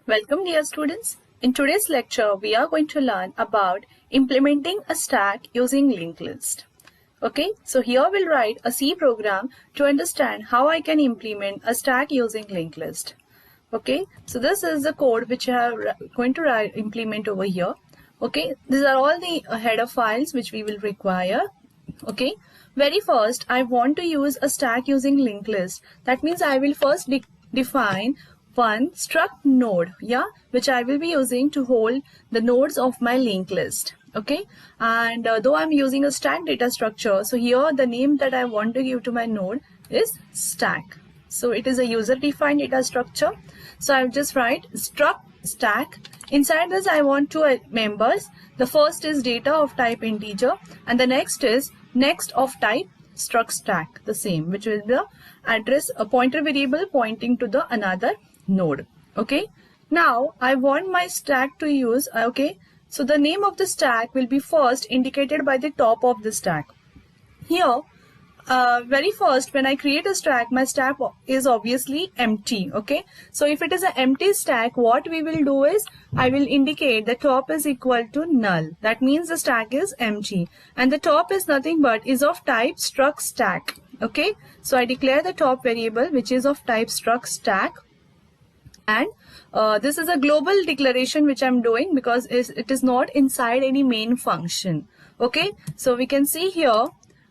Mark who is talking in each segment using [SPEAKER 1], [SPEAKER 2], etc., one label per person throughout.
[SPEAKER 1] Welcome dear students. In today's lecture, we are going to learn about implementing a stack using linked list. Okay, so here we'll write a C program to understand how I can implement a stack using linked list. Okay, so this is the code which I am going to implement over here. Okay, these are all the header files which we will require. Okay, very first I want to use a stack using linked list. That means I will first define one struct node, which I will be using to hold the nodes of my linked list. Okay, and though I'm using a stack data structure, so here the name that I want to give to my node is stack. So it is a user defined data structure. So I'll just write struct stack. Inside this I want two members. The first is data of type integer and the next is next of type struct stack, the same, which will be the address, a pointer variable pointing to the another node. Okay, now I want my stack to use, so the name of the stack will be first indicated by the top of the stack. Here very first when I create a stack, my stack is obviously empty. Okay, so if it is an empty stack, what we will do is I will indicate the top is equal to null. That means the stack is empty and the top is nothing but is of type struct stack. Okay, so I declare the top variable which is of type struct stack, and this is a global declaration which I'm doing because it is not inside any main function. Okay, so we can see here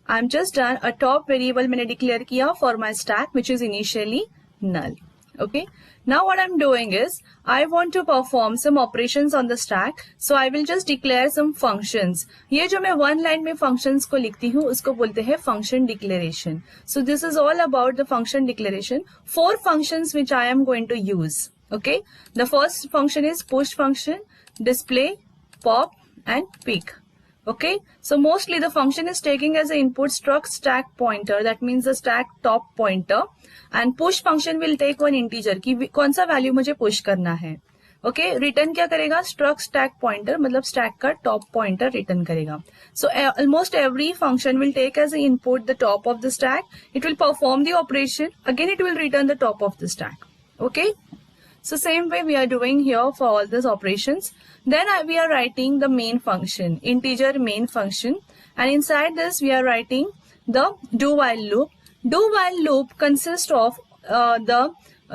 [SPEAKER 1] I'm just done a top variable मैंने declare किया for my stack which is initially null. Okay, now what I'm doing is I want to perform some operations on the stack, so I will just declare some functions. ये जो मैं one line में functions को लिखती हूँ उसको बोलते हैं function declaration. So this is all about the function declaration. 4 functions which I am going to use. Okay, the first function is push function, display, pop and pick. Okay, so mostly the function is taking as an input struct stack pointer, that means the stack top pointer, and push function will take one integer कि कौन सा value मुझे push करना है. Okay, return क्या करेगा? struct stack pointer, मतलब stack का top pointer return करेगा. So almost every function will take as an input the top of the stack. It will perform the operation. Again, it will return the top of the stack. Okay. So same way we are doing here for all these operations. Then we are writing the main function, integer main function, and inside this we are writing the do while loop. Do while loop consists of the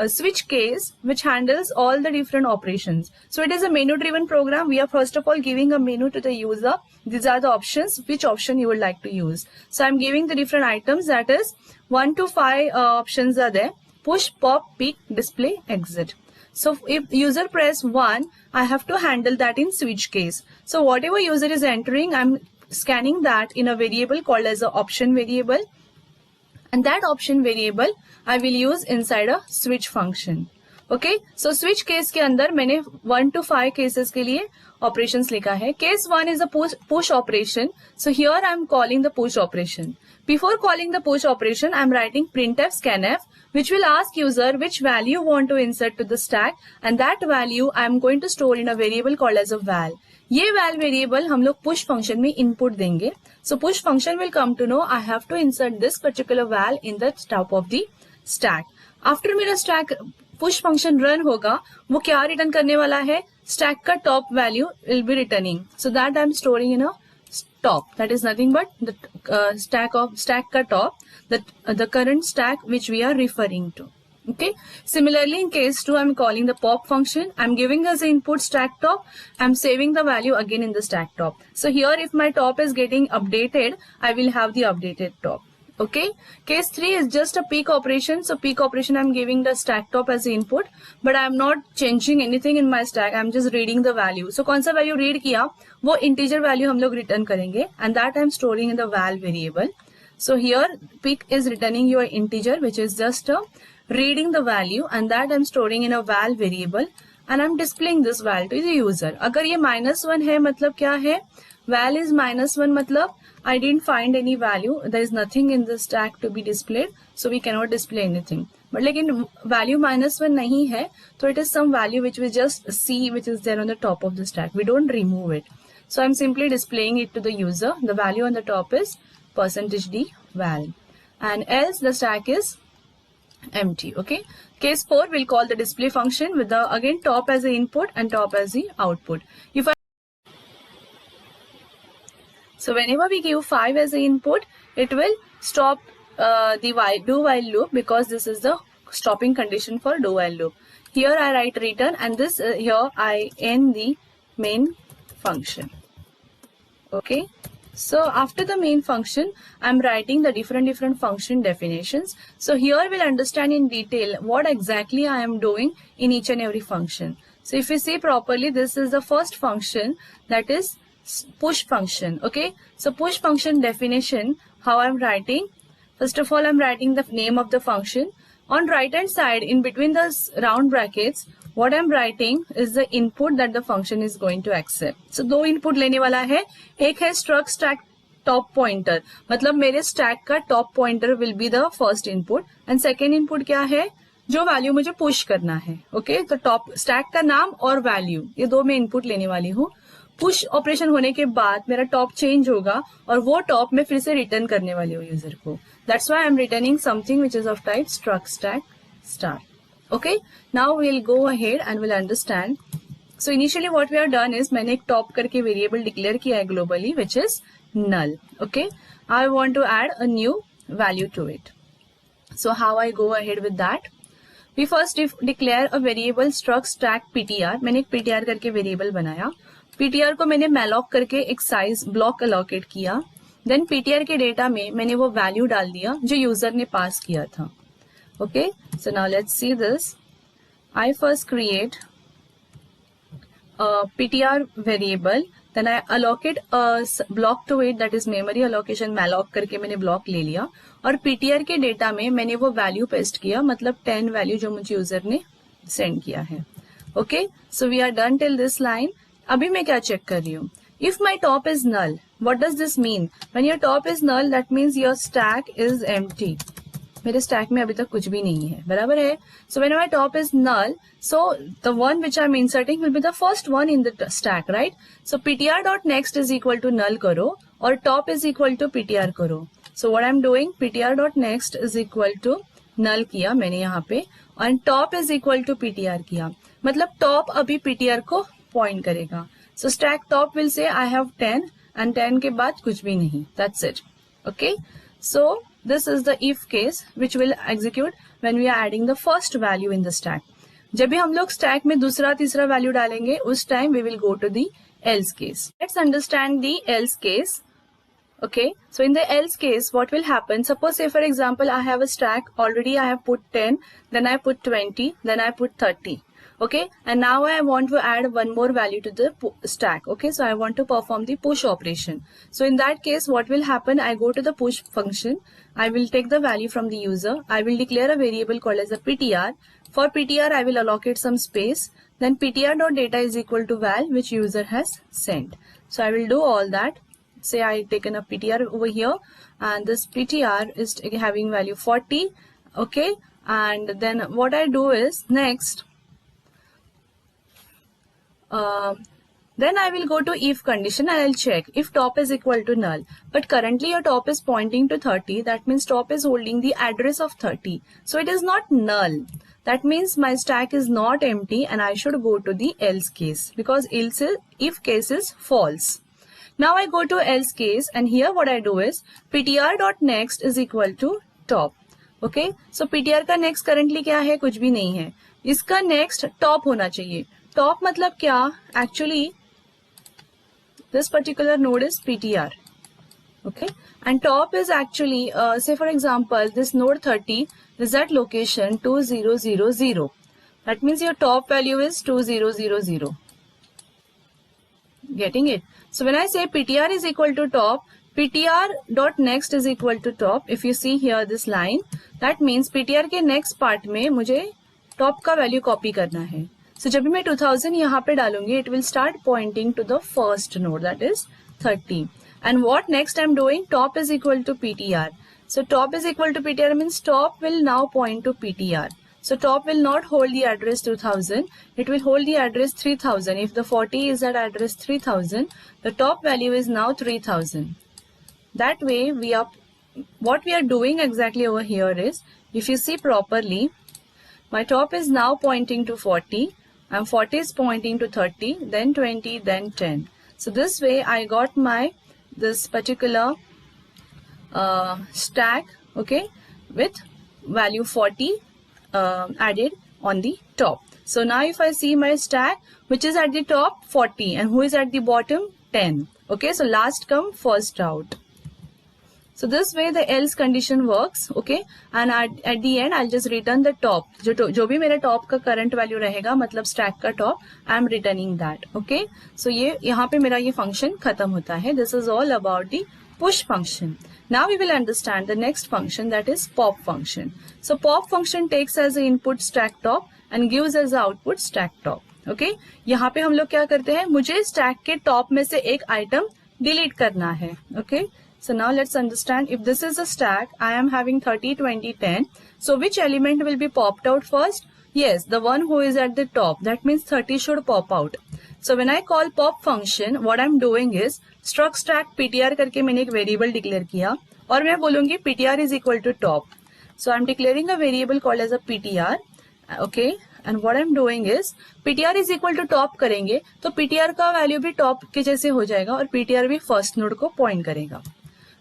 [SPEAKER 1] switch case which handles all the different operations. So it is a menu driven program. We are first of all giving a menu to the user. These are the options, which option you would like to use. So I'm giving the different items, that is 1 to 5 options are there: push, pop, pick, display, exit. So if user press 1, I have to handle that in switch case. So whatever user is entering, I'm scanning that in a variable called as an option variable. And that option variable I will use inside a switch function. Okay, so switch case के अंदर मैंने 1 to 5 cases के लिए operations लिखा है. Case 1 is a push operation. So here I am calling the push operation. Before calling the push operation, I am writing printf scanf, which will ask user which value you want to insert to the stack, and that value I am going to store in a variable called as a val. ये val variable हम लोग push function में input देंगे. So push function will come to know I have to insert this particular val in the top of the stack. After मेरा stack push function run होगा, वो क्या return करने वाला है? Stack का top value will be returning. So that I am storing in a top. That is nothing but the stack ka top, the current stack which we are referring to. Okay. Similarly, in case 2, I'm calling the pop function. I'm giving as input stack top. I'm saving the value again in the stack top. So here, if my top is getting updated, I will have the updated top. Okay. Case 3 is just a pick operation. So pick operation, I'm giving the stack top as the input, but I'm not changing anything in my stack. I'm just reading the value. So कौन सा value read किया, वो integer value हम लोग return करेंगे, and that I'm storing in the val variable. So here pick is returning your integer, which is just reading the value, and that I'm storing in a val variable, and I'm displaying this val to the user. अगर ये -1 है मतलब क्या है? Val is -1 मतलब I didn't find any value. There is nothing in the stack to be displayed, so we cannot display anything. But लेकिन value -1 नहीं है, so it is some value which we just see which is there on the top of the stack. We don't remove it. So I'm simply displaying it to the user. The value on the top is %d val, and else the stack is empty. Okay. Case 4 will call the display function with the again top as the input and top as the output. So whenever we give 5 as the input, it will stop the do while loop, because this is the stopping condition for do while loop. Here I write return, and this here I end the main function. Okay. So after the main function, I'm writing the different function definitions. So here we'll understand in detail what exactly I am doing in each and every function. So if you see properly, this is the first function, that is push function. Okay. So push function definition, how I'm writing. First of all, I'm writing the name of the function. On right hand side, in between the round brackets, what I'm writing is the input that the function is going to accept. So दो input लेने वाला है, एक है struct stack top pointer, मतलब मेरे stack का top pointer will be the first input, and second input क्या है, जो value मुझे push करना है. Okay, तो top stack का नाम और value, ये दो मैं input लेने वाली हूँ. पुश ऑपरेशन होने के बाद मेरा टॉप चेंज होगा और वो टॉप में फिर से रिटर्न करने वाली हूँ यूजर को. That's why I am returning something which is of type struct stack star. Okay, now we'll go ahead and we'll understand. So initially what we have done is मैंने एक top करके variable declare किया है globally which is null. Okay, I want to add a new value to it. So how I go ahead with that? We first declare a variable struct stack ptr. मैंने एक ptr करके variable बनाया. ptr को मैंने malloc करके एक size block allocate किया. Then ptr के डेटा में मैंने वो वैल्यू डाल दिया जो यूजर ने पास किया था. Okay, so now let's see this. I first create a ptr variable, then I allocate a block to it, that is memory allocation. malloc करके मैंने block ले लिया और ptr के डेटा में मैंने वो वैल्यू पेस्ट किया, मतलब 10 वैल्यू जो मुझे यूजर ने सेंड किया है. Okay, so we are done till this line. अभी मैं क्या चेक कर रही हूँ? If my top is null, what does this mean? When your top is null, that means your stack is empty. मेरे स्टैक में अभी तक कुछ भी नहीं है, बराबर है. So when my top is null, so the one which I am inserting will be the first one in the stack, right. So ptr dot next is equal to null करो और top is equal to ptr करो. So what I am doing, ptr dot next is equal to null किया मैंने यहाँ पे और top is equal to ptr किया, मतलब टॉप अभी ptr को पॉइंट करेगा. सो stack top will say I have 10 and 10 के बाद कुछ भी नहीं. That's it. Okay, so this is the if case which will execute when we are adding the first value in the stack. जब भी हम लोग stack में दूसरा तीसरा value डालेंगे, उस time we will go to the else case. Let's understand the else case. Okay, so in the else case, what will happen? Suppose say for example I have a stack, already I have put 10, then I put 20, then I put 30. Okay, and now I want to add one more value to the stack. Okay, so I want to perform the push operation. So in that case, what will happen? I go to the push function. I will take the value from the user. I will declare a variable called as a ptr. For ptr, I will allocate some space. Then ptr.data is equal to val, which user has sent. So I will do all that. Say I taken a ptr over here, and this ptr is having value 40. Okay, and then what I do is next. Then I will go to if condition and I'll check if top is equal to null. But currently your top is pointing to 30. That means top is holding the address of 30. So it is not null. That means my stack is not empty and I should go to the else case, because else if case is false. Now I go to else case and here what I do is ptr.next is equal to top. Okay, so ptr का next currently क्या है? कुछ भी नहीं है. इसका next top होना चाहिए. टॉप मतलब क्या? Actually this particular node is ptr. Okay, and top is actually say for example this node 30 is at location 2000. That means your top value is 2000. Getting it? So when I say ptr is equal to top, ptr dot next is equal to top. If you see here this line, that means ptr के next part में मुझे top का value copy करना है. So जब भी मैं 2000 यहाँ पे डालूंगी, it will start pointing to the first node, that is 30. And what next I'm doing? Top is equal to ptr. So top is equal to ptr means top will now point to ptr. So top will not hold the address 2000. It will hold the address 3000. If the 40 is at address 3000, the top value is now 3000. That way what we are doing exactly over here is, if you see properly, My top is now pointing to 40 and 40 is pointing to 30, then 20, then 10. So this way I got my this particular stack, okay, with value 40 added on the top. So now if I see my stack, which is at the top 40 and who is at the bottom 10. Okay, so last come first out. So this way the else condition works, okay, and at the end I'll just return the top. जो भी मेरा top का current value रहेगा, मतलब stack का top, I'm returning that, okay. So ये यहाँ पे मेरा ये function खत्म होता है. This is all about the push function. Now we will understand the next function, that is pop function. So pop function takes as the input stack top and gives as the output stack top. Okay, यहाँ पे हम लोग क्या करते हैं, मुझे stack के top में से एक item delete करना है. Okay, so now let's understand. If this is a stack, I am having 30, 20, 10. So which element will be popped out first? Yes, the one who is at the top. That means 30 should pop out. So when I call pop function, what I'm doing is struct stack ptr करके मैंने एक variable declare किया और मैं बोलूंगी ptr is equal to top. So I'm declaring a variable called as a ptr. Okay, and what I'm doing is ptr is equal to top करेंगे तो ptr का वैल्यू भी top के जैसे हो जाएगा और ptr भी फर्स्ट नोड को पॉइंट करेगा.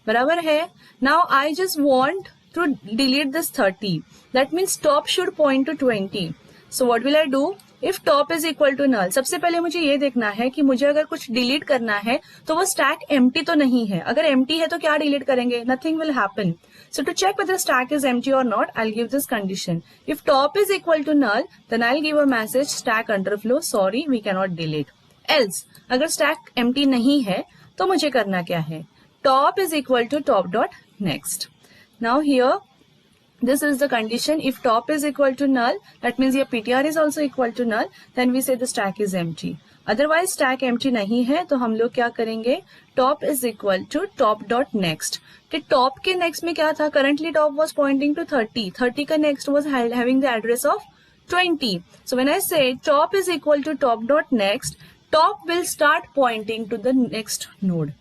[SPEAKER 1] बराबर है. Now I just want to delete this 30. That means top should point to 20. So what will I do? If top is equal to null, सबसे पहले मुझे ये देखना है कि मुझे अगर कुछ डिलीट करना है तो वो स्टैक एम्प्टी तो नहीं है. अगर एम्प्टी है तो क्या डिलीट करेंगे? Nothing will happen. So to check whether stack is empty or not, I'll give this condition. If top is equal to null, then I'll give a message stack underflow, sorry, we cannot delete. Else, अगर stack empty नहीं है तो मुझे करना क्या है? Top is equal to top dot next. Now here, this is the condition. If top is equal to null, that means your ptr is also equal to null, then we say the stack is empty. Otherwise stack empty नहीं है तो हम लोग क्या करेंगे? Top is equal to top dot next. कि top के next में क्या था? Currently top was pointing to 30. 30 का next was having the address of 20. So when I say top is equal to top dot next, top will start pointing to the next node.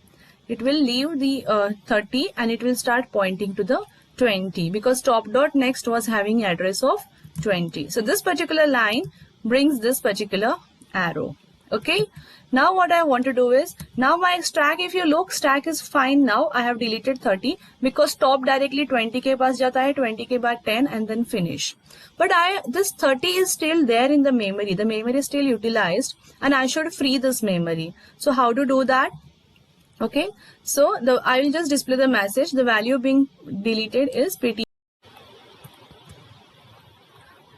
[SPEAKER 1] It will leave the 30 and it will start pointing to the 20 because top dot next was having address of 20. So this particular line brings this particular arrow. Okay, now what I want to do is, now my stack, if you look, stack is fine. Now I have deleted 30 because top directly 20 के पास जाता है, 20 के बाद 10 and then finish. But this 30 is still there in the memory. The memory is still utilized and I should free this memory. So how to do that? Okay, so I will just display the message. The value being deleted is ptr.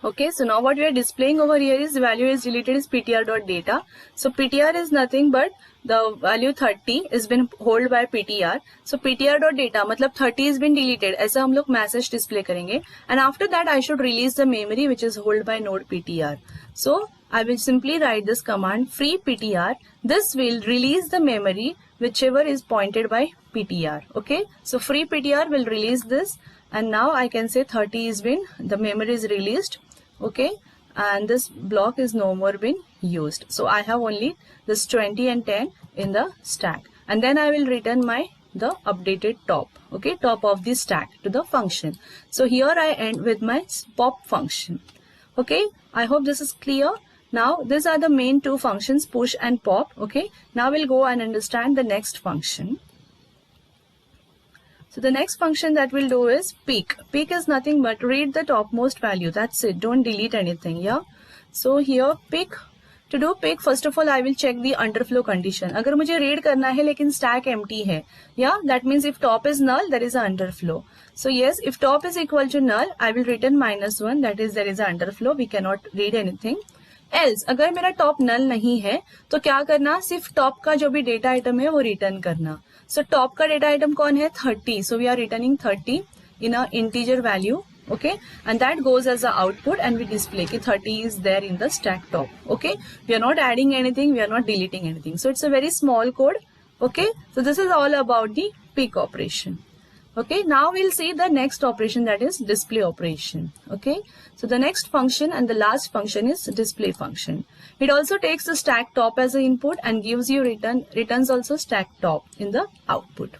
[SPEAKER 1] Okay, so now what we are displaying over here is the value is deleted is ptr.data. So ptr is nothing but the value 30 is been held by ptr. So ptr.data मतलब 30 is been deleted. ऐसा हम लोग message display करेंगे. And after that I should release the memory which is held by node ptr. So I will simply write this command free ptr. This will release the memory whichever is pointed by ptr. Okay, so free ptr will release this and now I can say 30 is been, the memory is released. Okay, and this block is no more been used. So I have only this 20 and 10 in the stack and then I will return the updated top. Okay, top of the stack to the function. So here I end with my pop function. Okay, I hope this is clear. Now these are the main two functions, push and pop. Okay, now we'll go and understand the next function. So the next function that we'll do is peek. Peek is nothing but read the topmost value. That's it. Don't delete anything. Yeah. So here peek. To do peek, first of all I will check the underflow condition. अगर मुझे read करना है लेकिन stack empty है, yeah, that means if top is null, there is an underflow. So yes, if top is equal to null, I will return -1. That is there is an underflow. We cannot read anything. Else, अगर मेरा top नल नहीं है तो क्या करना? सिर्फ top का जो भी डेटा आइटम है वो रिटर्न करना. सो टॉप का डेटा आइटम कौन है? 30. So we are returning 30 in a integer value. Okay, and that goes as the output and we display कि 30 is there in the stack top. Okay, we are not adding anything, we are not deleting anything. So it's a very small code. Okay, so this is all about the peek operation. Okay, now we'll see the next operation, that is display operation. Okay, so the next function and the last function is display function. It also takes the stack top as an input and gives you returns also stack top in the output.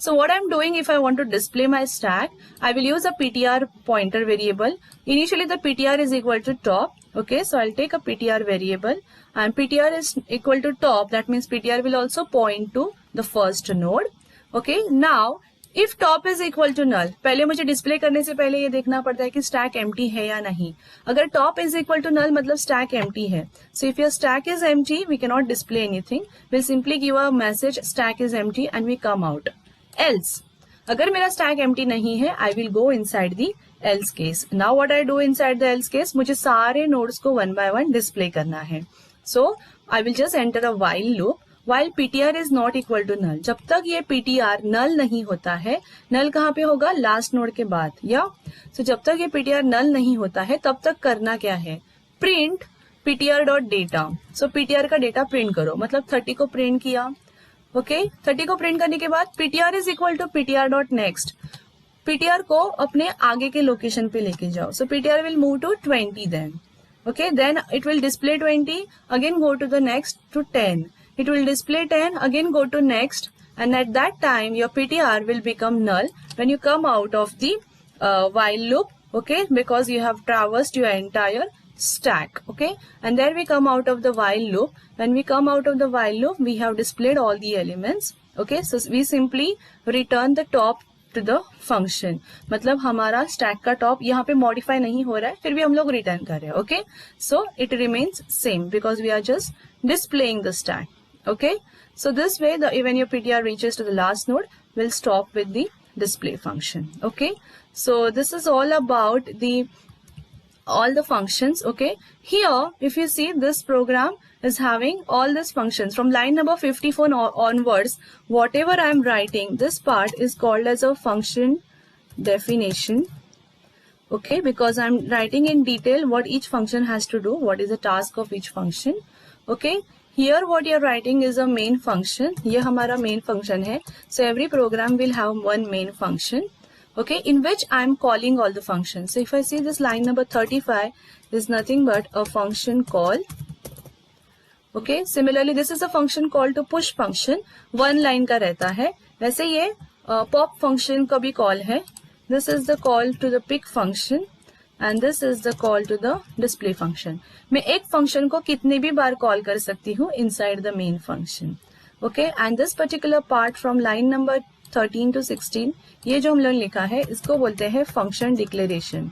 [SPEAKER 1] So what I'm doing, if I want to display my stack, I will use a PTR pointer variable. Initially the PTR is equal to top. Okay, so I'll take a PTR variable and PTR is equal to top. That means PTR will also point to the first node. Okay, now if top is equal to null, पहले मुझे display करने से पहले ये देखना पड़ता है कि स्टैक एम्प्टी है या नहीं. अगर top is equal to null मतलब स्टैक एम्प्टी है. So if your stack is empty, we can not display anything. Will simply give a message stack is empty and we come out. Else, अगर मेरा stack empty नहीं है, I will go inside the else case. Now what I do inside the else case, मुझे सारे nodes को one by one display करना है. So I will just enter a while loop while PTR is not equal to null. जब तक ये PTR null नहीं होता है, null कहाँ पे होगा, लास्ट नोड के बाद, या so जब तक ये PTR null नहीं होता है तब तक करना क्या है, print PTR डॉट डेटा. सो PTR का डेटा प्रिंट करो, मतलब 30 को प्रिंट किया. ओके, 30 को प्रिंट करने के बाद PTR is equal to PTR dot next. PTR को अपने आगे के लोकेशन पे लेके जाओ. So PTR will move to 20 then. Okay, then it will display 20, again go to the next to 10. It will display 10, again go to next, and at that time your PTR will become null when you come out of the while loop, okay, because you have traversed your entire stack, okay, and then we come out of the while loop. When we come out of the while loop, we have displayed all the elements, okay, so we simply return the top to the function. मतलब हमारा stack का top यहाँ पे modify नहीं हो रहा है, फिर भी हम लोग रिटर्न कर रहे हैं. Okay, so it remains same because we are just displaying the stack. Okay, so this way the when your PTR reaches to the last node, will stop with the display function. Okay, so this is all about all the functions. Okay, here if you see, this program is having all these functions from line number 54 onwards. Whatever I am writing, this part is called as a function definition. Okay, because I am writing in detail what each function has to do, what is the task of each function. Okay, here what you are writing is a main function. ये हमारा main function है. So every program will have one main function. Okay, in which I am calling all the functions. So if I see this line number 35 is nothing but a function call. Okay, similarly this is a function call to push function, one line का रहता है. वैसे ये pop function का भी call है. This is the call to the pick function and this is the call to the display function. मैं एक function को कितने भी बार call कर सकती हूँ inside the main function. Okay, and this particular part from line number 13 to 16, ये जो हम लोग लिखा है इसको बोलते हैं function declaration.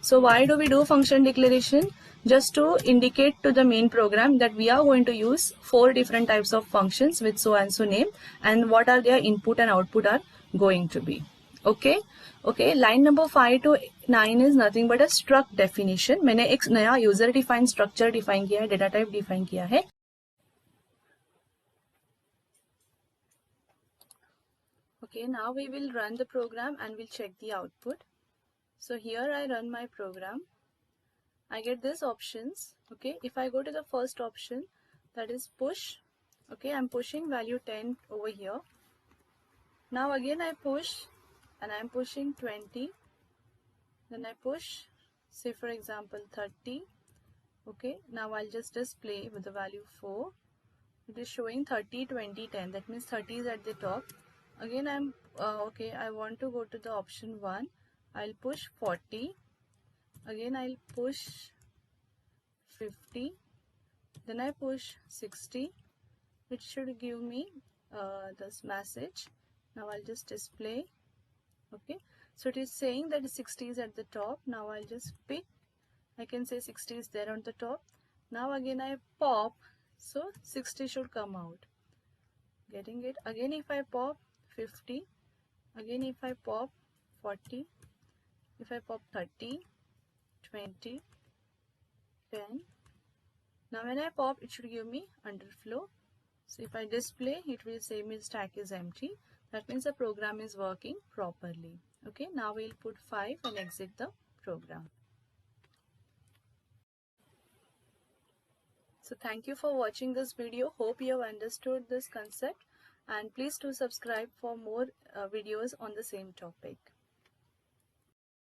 [SPEAKER 1] So why do we do function declaration? Just to indicate to the main program that we are going to use 4 different types of functions with so and so name and what are their input and output are going to be. Okay, okay, line number 5 to 9 is nothing but a struct definition. मैंने एक नया user defined structure define किया है, data type define किया है. Okay, now we will run the program and we'll check the output. So here I run my program. I get these options. Okay, if I go to the first option, that is push. Okay, I'm pushing value 10 over here. Now again I push and I'm pushing 20. Then I push, say for example 30. Okay, now I'll just display with the value 4. It is showing 30, 20, 10. That means 30 is at the top. Again I'm okay, I want to go to the option 1. I'll push 40. Again I'll push 50. Then I push 60. It should give me this message. Now I'll just display. Okay, so it is saying that 60 is at the top. Now I'll just pick. I can say 60 is there on the top. Now again I pop, so 60 should come out. Getting it? Again if I pop 50, again if I pop 40, if I pop 30, 20, 10. Now when I pop, it should give me underflow. So if I display, it will say my stack is empty. That means the program is working properly. Okay, now we'll put 5 and exit the program. So thank you for watching this video. Hope you have understood this concept and please do subscribe for more videos on the same topic.